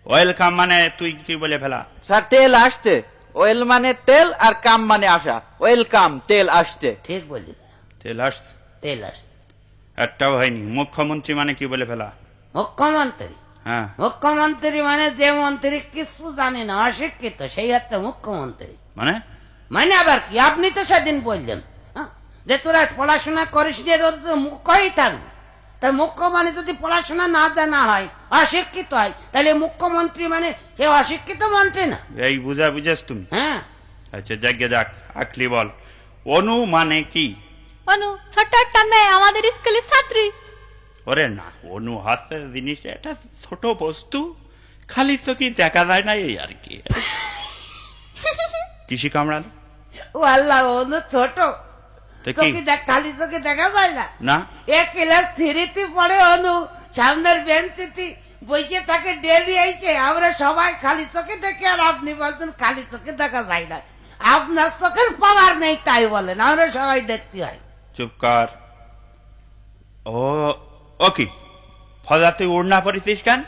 Welcome মানে তুই কি বলে ফেলা? স্যার তেল আসতে, ওয়েল মানে তেল আর কাম মানে আসা, ওয়েলকাম তেল আসতে। ঠিক বলিস, তেল আসছে, তেল আসছে। একটাও হয়নি। মুখ্যমন্ত্রী মানে কি বলে ফেলা? মুখ্যমন্ত্রী, হ্যাঁ, মুখ্যমন্ত্রী মানে যে মন্ত্রী কিছু জানে না, অশিক্ষিত, সেই হচ্ছে মুখ্যমন্ত্রী। মানে মানে আবার কি? আপনি তো সেদিন বললেন যে তোরা পড়াশোনা করিস নি, তোর তো মুখ্যই থাকবে। তাই মুখ্য মানে যদি পড়াশোনা না জানা হয়, অশিক্ষিত হয়, তাহলে মুখ্যমন্ত্রী মানে সে অশিক্ষিত মন্ত্রী না। এই বুঝেছ তুমি? হ্যাঁ, আচ্ছা যাকে যাক, আকলি বল, অনু মানে কি? অনু ছোট্ট একটা মেয়ে, আমাদের স্কুলের ছাত্রী। ওরে না, অনু হাতে জিনিস একটা ছোট বস্তু, খালি চোখে দেখা যায় না, এই আর কি। কৃষি কামড়াল ও আল্লাহ, অনু ছোট, তো কি? খালি চোখে দেখা যায় না। না, এক ক্লাস 3 পড়ে অনু, সামনের বেঞ্চিতে বসে থাকে ডেলি এসে, আমরা সবাই খালি চোখে দেখি, আর আপনি বলছেন খালি চোখে দেখা যায় না। আপনার চোখের পাওয়ার নেই তাই বলেন, আমরা সবাই দেখতে হয়। চুপ কর। ও ও কি ফজাতে উড়না পড়েছিস কেন?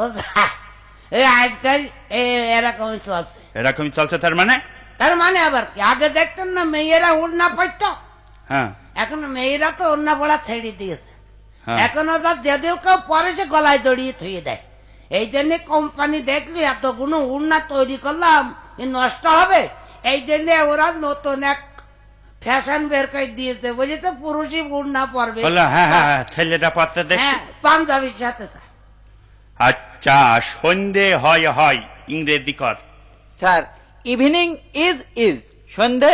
ও এই আজকাল এরকমই চলছে। এরকমই চলছে তার মানে? তার মানে আবার কি? আগে দেখতেন না মেয়েরা উড়না পড়ত, হ্যাঁ এখন মেয়েরা তো উড়না পড়া ছেড়ে দিয়েছে। হ্যাঁ। এখন ওদের যদিও কেউ পরে সে গলায় দড়িয়ে থুয়ে দেয়। এই জন্য কোম্পানি দেখলি এতগুলো উড়না তৈরি করলাম, এ নষ্ট হবে, এই জন্য ওরা নতুন এক ফ্যাশন বের করে দিয়েছে, বুঝেছে, পুরুষই উড়না পরবে। বললো হ্যাঁ হ্যাঁ হ্যাঁ, ছেলেটা পড়তে দেখছি। হ্যাঁ, পাঞ্জাবির সাথে। আচ্ছা, সন্ধে হয় হয় ইংরেজি কর। স্যার ইভিনিং ইজ, সন্ধে